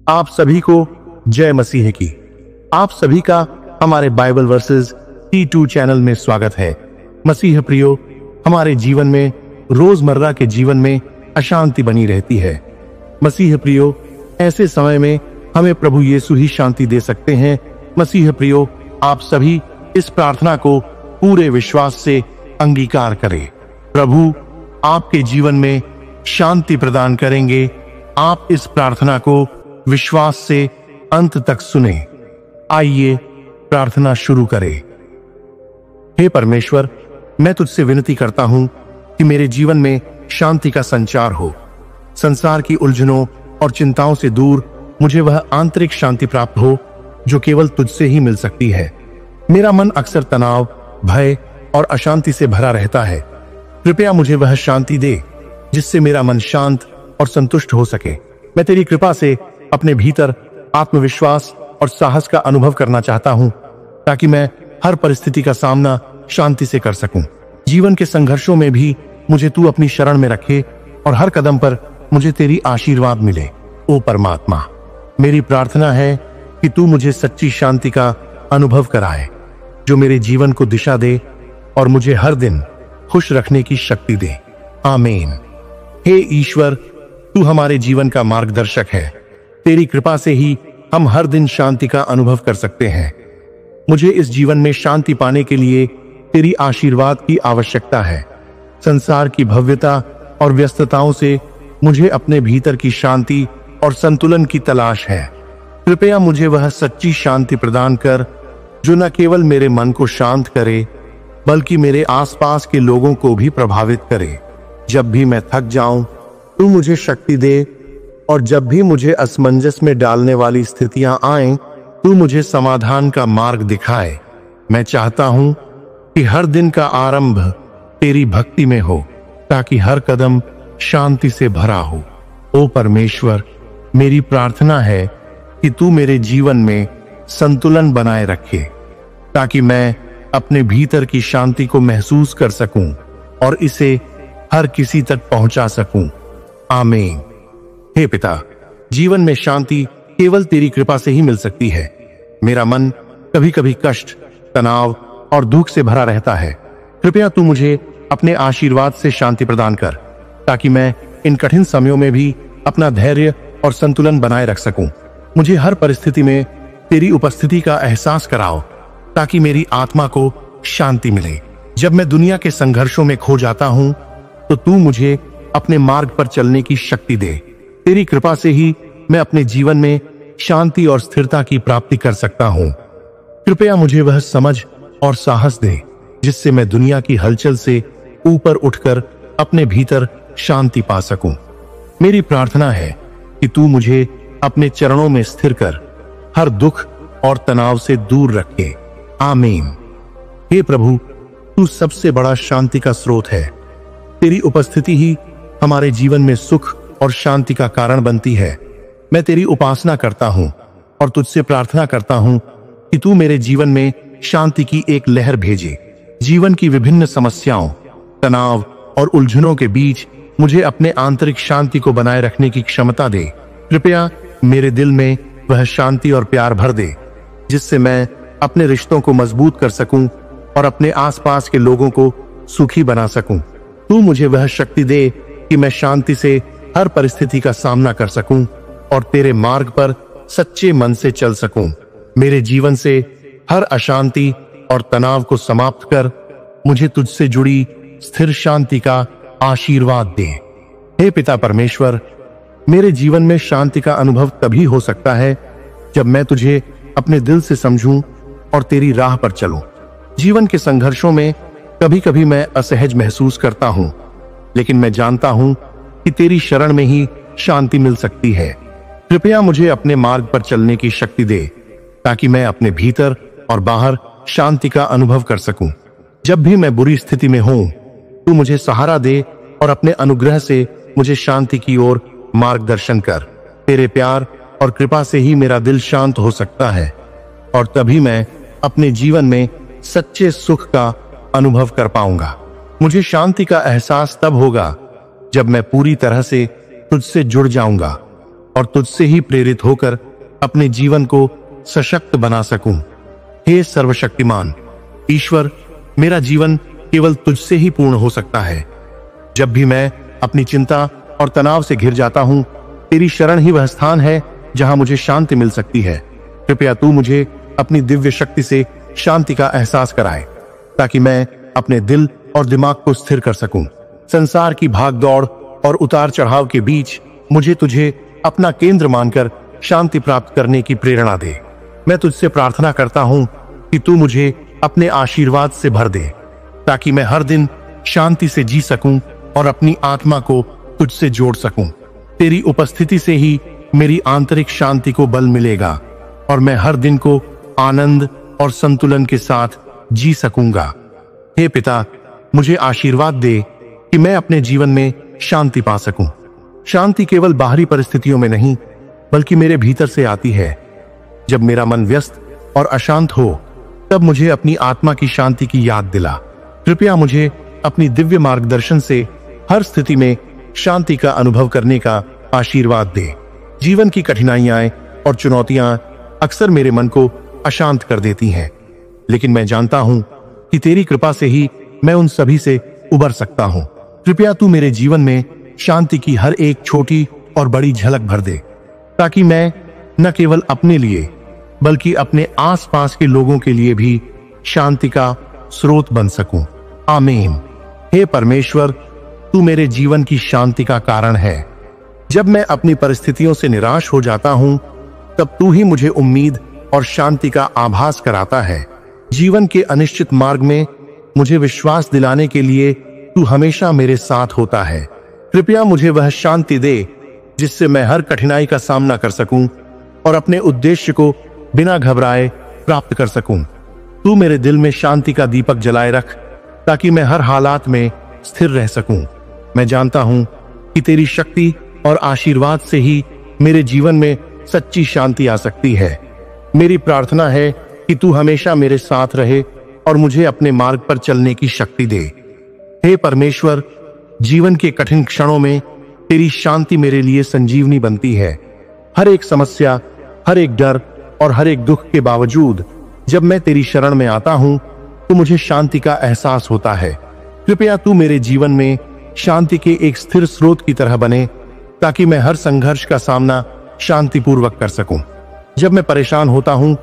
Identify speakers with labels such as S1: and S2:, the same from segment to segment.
S1: आप सभी को जय मसीह की। आप सभी का हमारे बाइबल वर्सेस T2 चैनल में स्वागत है। मसीह प्रियो, हमारे जीवन में रोजमर्रा के जीवन में अशांति बनी रहती है। मसीह प्रियो, ऐसे समय में हमें प्रभु यीशु ही शांति दे सकते हैं। मसीह प्रियो, आप सभी इस प्रार्थना को पूरे विश्वास से अंगीकार करें। प्रभु आपके जीवन में शांति प्रदान करेंगे। आप इस प्रार्थना को विश्वास से अंत तक सुने। आइए प्रार्थना शुरू करें। हे परमेश्वर, मैं तुझसे विनती करता हूं कि मेरे जीवन में शांति का संचार हो। संसार की उलझनों और चिंताओं से दूर मुझे वह आंतरिक शांति प्राप्त हो जो केवल तुझसे ही मिल सकती है। मेरा मन अक्सर तनाव, भय और अशांति से भरा रहता है। कृपया मुझे वह शांति दे जिससे मेरा मन शांत और संतुष्ट हो सके। मैं तेरी कृपा से अपने भीतर आत्मविश्वास और साहस का अनुभव करना चाहता हूं, ताकि मैं हर परिस्थिति का सामना शांति से कर सकूं। जीवन के संघर्षों में भी मुझे तू अपनी शरण में रखे और हर कदम पर मुझे तेरी आशीर्वाद मिले। ओ परमात्मा, मेरी प्रार्थना है कि तू मुझे सच्ची शांति का अनुभव कराए, जो मेरे जीवन को दिशा दे और मुझे हर दिन खुश रखने की शक्ति दे। आमीन। हे ईश्वर, तू हमारे जीवन का मार्गदर्शक है। तेरी कृपा से ही हम हर दिन शांति का अनुभव कर सकते हैं। मुझे इस जीवन में शांति पाने के लिए तेरी आशीर्वाद की आवश्यकता है। संसार की भव्यता और व्यस्तताओं से मुझे अपने भीतर की शांति और संतुलन की तलाश है। कृपया मुझे वह सच्ची शांति प्रदान कर जो न केवल मेरे मन को शांत करे, बल्कि मेरे आसपास के लोगों को भी प्रभावित करे। जब भी मैं थक जाऊं, तू मुझे शक्ति दे, और जब भी मुझे असमंजस में डालने वाली स्थितियां आएं, तू मुझे समाधान का मार्ग दिखाए। मैं चाहता हूं कि हर दिन का आरंभ तेरी भक्ति में हो, ताकि हर कदम शांति से भरा हो। ओ परमेश्वर, मेरी प्रार्थना है कि तू मेरे जीवन में संतुलन बनाए रखे, ताकि मैं अपने भीतर की शांति को महसूस कर सकूं और इसे हर किसी तक पहुंचा सकूं। आमीन। हे पिता, जीवन में शांति केवल तेरी कृपा से ही मिल सकती है। मेरा मन कभी कभी कष्ट, तनाव और दुख से भरा रहता है। कृपया तू मुझे अपने आशीर्वाद से शांति प्रदान कर, ताकि मैं इन कठिन समयों में भी अपना धैर्य और संतुलन बनाए रख सकूं। मुझे हर परिस्थिति में तेरी उपस्थिति का एहसास कराओ, ताकि मेरी आत्मा को शांति मिले। जब मैं दुनिया के संघर्षों में खो जाता हूं, तो तू मुझे अपने मार्ग पर चलने की शक्ति दे। तेरी कृपा से ही मैं अपने जीवन में शांति और स्थिरता की प्राप्ति कर सकता हूं। कृपया मुझे वह समझ और साहस दे जिससे मैं दुनिया की हलचल से ऊपर उठकर अपने भीतर शांति पा सकूं। मेरी प्रार्थना है कि तू मुझे अपने चरणों में स्थिर कर हर दुख और तनाव से दूर रखे। आमीन। हे प्रभु, तू सबसे बड़ा शांति का स्रोत है। तेरी उपस्थिति ही हमारे जीवन में सुख और शांति का कारण बनती है। मैं तेरी उपासना करता हूं और तुझसे प्रार्थना करता हूं कि तू मेरे जीवन में शांति की एक लहर भेजे। जीवन की विभिन्न समस्याओं, तनाव और उलझनों के बीच मुझे अपने आंतरिक शांति को बनाए रखने की क्षमता दे। कृपया मेरे दिल में वह शांति और प्यार भर दे, जिससे मैं अपने रिश्तों को मजबूत कर सकूं और अपने आसपास के लोगों को सुखी बना सकूं। तू मुझे वह शक्ति दे कि मैं शांति से हर परिस्थिति का सामना कर सकूं और तेरे मार्ग पर सच्चे मन से चल सकूं। मेरे जीवन से हर अशांति और तनाव को समाप्त कर मुझे तुझसे जुड़ी स्थिर शांति का आशीर्वाद दे। हे पिता परमेश्वर, मेरे जीवन में शांति का अनुभव तभी हो सकता है जब मैं तुझे अपने दिल से समझूं और तेरी राह पर चलूं। जीवन के संघर्षों में कभी कभी मैं असहज महसूस करता हूं, लेकिन मैं जानता हूं कि तेरी शरण में ही शांति मिल सकती है। कृपया मुझे अपने मार्ग पर चलने की शक्ति दे, ताकि मैं अपने भीतर और बाहर शांति का अनुभव कर सकूं। जब भी मैं बुरी स्थिति में हूं, तू मुझे सहारा दे और अपने अनुग्रह से मुझे शांति की ओर मार्गदर्शन कर। तेरे प्यार और कृपा से ही मेरा दिल शांत हो सकता है, और तभी मैं अपने जीवन में सच्चे सुख का अनुभव कर पाऊंगा। मुझे शांति का एहसास तब होगा जब मैं पूरी तरह से तुझसे जुड़ जाऊंगा और तुझसे ही प्रेरित होकर अपने जीवन को सशक्त बना सकूं। हे सर्वशक्तिमान ईश्वर, मेरा जीवन केवल तुझसे ही पूर्ण हो सकता है। जब भी मैं अपनी चिंता और तनाव से घिर जाता हूं, तेरी शरण ही वह स्थान है जहां मुझे शांति मिल सकती है। कृपया तू मुझे अपनी दिव्य शक्ति से शांति का एहसास कराए, ताकि मैं अपने दिल और दिमाग को स्थिर कर सकूं। संसार की भाग दौड़ और उतार चढ़ाव के बीच मुझे तुझे अपना केंद्र मानकर शांति प्राप्त करने की प्रेरणा दे। मैं तुझसे प्रार्थना करता हूं कि तू मुझे अपने आशीर्वाद से भर दे, ताकि मैं हर दिन शांति से जी सकूं और अपनी आत्मा को तुझसे जोड़ सकूं। तेरी उपस्थिति से ही मेरी आंतरिक शांति को बल मिलेगा और मैं हर दिन को आनंद और संतुलन के साथ जी सकूंगा। हे पिता, मुझे आशीर्वाद दे कि मैं अपने जीवन में शांति पा सकूं। शांति केवल बाहरी परिस्थितियों में नहीं, बल्कि मेरे भीतर से आती है। जब मेरा मन व्यस्त और अशांत हो, तब मुझे अपनी आत्मा की शांति की याद दिला। कृपया मुझे अपनी दिव्य मार्गदर्शन से हर स्थिति में शांति का अनुभव करने का आशीर्वाद दे। जीवन की कठिनाइयां और चुनौतियां अक्सर मेरे मन को अशांत कर देती हैं, लेकिन मैं जानता हूं कि तेरी कृपा से ही मैं उन सभी से उबर सकता हूं। कृपया तू मेरे जीवन में शांति की हर एक छोटी और बड़ी झलक भर दे, ताकि मैं न केवल अपने लिए बल्कि अपने आसपास के लोगों के लिए भी शांति का स्रोत बन सकूं। आमीन। हे परमेश्वर, तू मेरे जीवन की शांति का कारण है। जब मैं अपनी परिस्थितियों से निराश हो जाता हूं, तब तू ही मुझे उम्मीद और शांति का आभास कराता है। जीवन के अनिश्चित मार्ग में मुझे विश्वास दिलाने के लिए तू हमेशा मेरे साथ होता है। कृपया मुझे वह शांति दे जिससे मैं हर कठिनाई का सामना कर सकूं और अपने उद्देश्य को बिना घबराए प्राप्त कर सकूं। तू मेरे दिल में शांति का दीपक जलाए रख, ताकि मैं हर हालात में स्थिर रह सकूं। मैं जानता हूं कि तेरी शक्ति और आशीर्वाद से ही मेरे जीवन में सच्ची शांति आ सकती है। मेरी प्रार्थना है कि तू हमेशा मेरे साथ रहे और मुझे अपने मार्ग पर चलने की शक्ति दे। हे परमेश्वर, जीवन के कठिन क्षणों में तेरी शांति मेरे लिए संजीवनी बनती है। हर एक समस्या, हर एक डर और हर एक दुख के बावजूद जब मैं तेरी शरण में आता हूं, तो मुझे शांति का एहसास होता है। कृपया तू मेरे जीवन में शांति के एक स्थिर स्रोत की तरह बने, ताकि मैं हर संघर्ष का सामना शांतिपूर्वक कर सकूं। जब मैं परेशान होता हूं,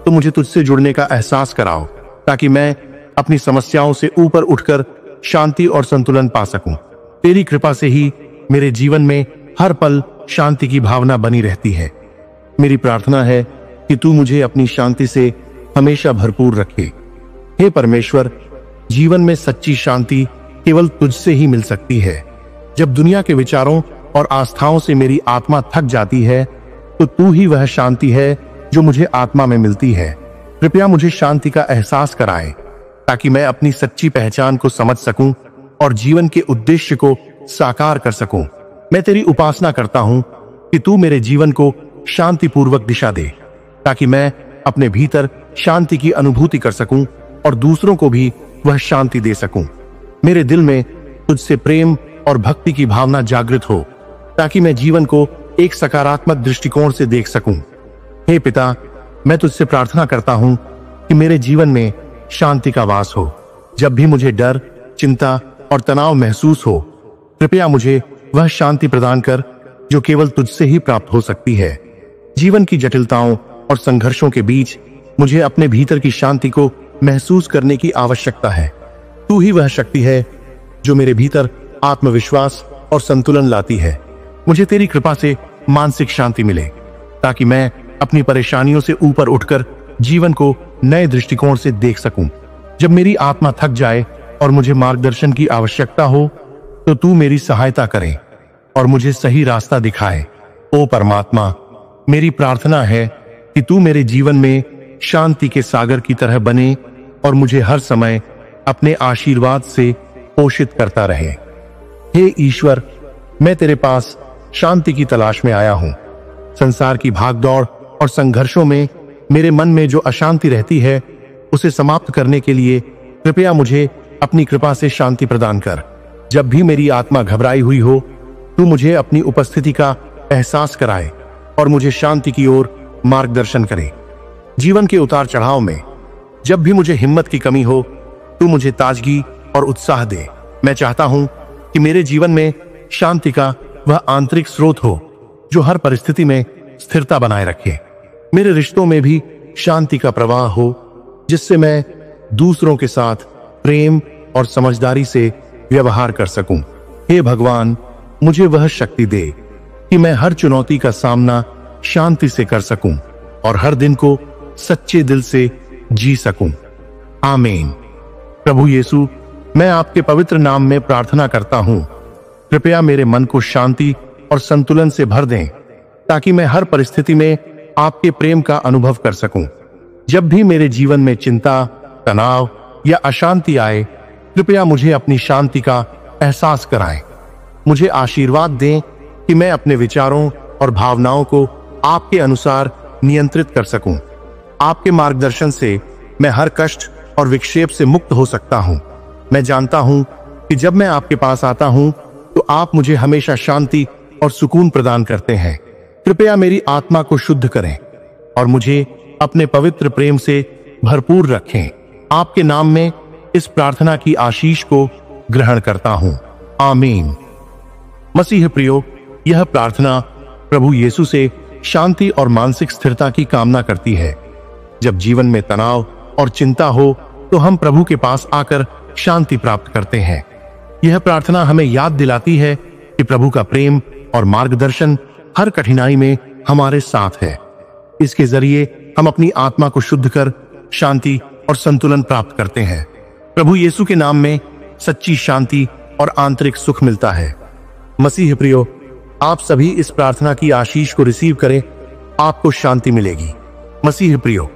S1: तो मुझे तुझसे जुड़ने का एहसास कराओ, ताकि मैं अपनी समस्याओं से ऊपर उठकर शांति और संतुलन पा सकूं। तेरी कृपा से ही मेरे जीवन में हर पल शांति की भावना बनी रहती है। मेरी प्रार्थना है कि तू मुझे अपनी शांति से हमेशा भरपूर रखे। हे परमेश्वर, जीवन में सच्ची शांति केवल तुझसे ही मिल सकती है। जब दुनिया के विचारों और आस्थाओं से मेरी आत्मा थक जाती है, तो तू ही वह शांति है जो मुझे आत्मा में मिलती है। कृपया मुझे शांति का एहसास कराए, ताकि मैं अपनी सच्ची पहचान को समझ सकूं और जीवन के उद्देश्य को साकार कर सकूं। मैं तेरी उपासना करता हूं कि तू मेरे जीवन को शांतिपूर्वक दिशा दे, ताकि मैं अपने भीतर शांति की अनुभूति कर सकूं और दूसरों को भी वह शांति दे सकूं। मेरे दिल में तुझसे प्रेम और भक्ति की भावना जागृत हो, ताकि मैं जीवन को एक सकारात्मक दृष्टिकोण से देख सकूं। हे पिता, मैं तुझसे प्रार्थना करता हूं कि मेरे जीवन में शांति का वास हो। जब भी मुझे डर, चिंता और तनाव महसूस हो, कृपया मुझे वह शांति प्रदान कर जो केवल तुझसे ही प्राप्त हो सकती है। जीवन की जटिलताओं और संघर्षों के बीच मुझे अपने भीतर की शांति को महसूस करने की आवश्यकता है। तू ही वह शक्ति है जो मेरे भीतर आत्मविश्वास और संतुलन लाती है। मुझे तेरी कृपा से मानसिक शांति मिले, ताकि मैं अपनी परेशानियों से ऊपर उठकर जीवन को नए दृष्टिकोण से देख सकूं। जब मेरी आत्मा थक जाए और मुझे मार्गदर्शन की आवश्यकता हो, तो तू मेरी सहायता करे और मुझे सही रास्ता दिखाए। ओ परमात्मा, मेरी प्रार्थना है कि तू मेरे जीवन में शांति के सागर की तरह बने और मुझे हर समय अपने आशीर्वाद से पोषित करता रहे। हे ईश्वर, मैं तेरे पास शांति की तलाश में आया हूं। संसार की भागदौड़ और संघर्षों में मेरे मन में जो अशांति रहती है, उसे समाप्त करने के लिए कृपया मुझे अपनी कृपा से शांति प्रदान कर। जब भी मेरी आत्मा घबराई हुई हो, तू मुझे अपनी उपस्थिति का एहसास कराए और मुझे शांति की ओर मार्गदर्शन करे। जीवन के उतार चढ़ाव में जब भी मुझे हिम्मत की कमी हो, तू मुझे ताजगी और उत्साह दे। मैं चाहता हूं कि मेरे जीवन में शांति का वह आंतरिक स्रोत हो जो हर परिस्थिति में स्थिरता बनाए रखे। मेरे रिश्तों में भी शांति का प्रवाह हो, जिससे मैं दूसरों के साथ प्रेम और समझदारी से व्यवहार कर सकूं। हे भगवान, मुझे वह शक्ति दे कि मैं हर चुनौती का सामना शांति से कर सकूं और हर दिन को सच्चे दिल से जी सकूं। आमीन। प्रभु यीशु, मैं आपके पवित्र नाम में प्रार्थना करता हूं, कृपया मेरे मन को शांति और संतुलन से भर दें, ताकि मैं हर परिस्थिति में आपके प्रेम का अनुभव कर सकूं। जब भी मेरे जीवन में चिंता, तनाव या अशांति आए, कृपया मुझे अपनी शांति का एहसास कराएं। मुझे आशीर्वाद दें कि मैं अपने विचारों और भावनाओं को आपके अनुसार नियंत्रित कर सकूं। आपके मार्गदर्शन से मैं हर कष्ट और विक्षेप से मुक्त हो सकता हूं। मैं जानता हूं कि जब मैं आपके पास आता हूं तो आप मुझे हमेशा शांति और सुकून प्रदान करते हैं। कृपया मेरी आत्मा को शुद्ध करें और मुझे अपने पवित्र प्रेम से भरपूर रखें। आपके नाम में इस प्रार्थना की आशीष को ग्रहण करता हूं। आमीन। मसीह प्रियो, यह प्रार्थना प्रभु यीशु से शांति और मानसिक स्थिरता की कामना करती है। जब जीवन में तनाव और चिंता हो तो हम प्रभु के पास आकर शांति प्राप्त करते हैं। यह प्रार्थना हमें याद दिलाती है कि प्रभु का प्रेम और मार्गदर्शन हर कठिनाई में हमारे साथ है। इसके जरिए हम अपनी आत्मा को शुद्ध कर शांति और संतुलन प्राप्त करते हैं। प्रभु यीशु के नाम में सच्ची शांति और आंतरिक सुख मिलता है। मसीह प्रियो, आप सभी इस प्रार्थना की आशीष को रिसीव करें, आपको शांति मिलेगी। मसीह प्रियो,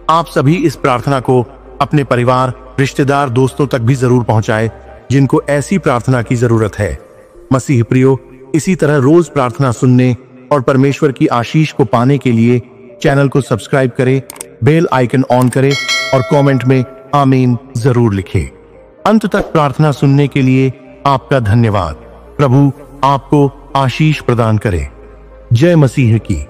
S1: आप सभी इस प्रार्थना को अपने परिवार, रिश्तेदार, दोस्तों तक भी जरूर पहुंचाएं जिनको ऐसी प्रार्थना की जरूरत है। मसीह प्रियो, इसी तरह रोज प्रार्थना सुनने और परमेश्वर की आशीष को पाने के लिए चैनल को सब्सक्राइब करें, बेल आइकन ऑन करें और कमेंट में आमीन जरूर लिखें। अंत तक प्रार्थना सुनने के लिए आपका धन्यवाद। प्रभु आपको आशीष प्रदान करे। जय मसीह की।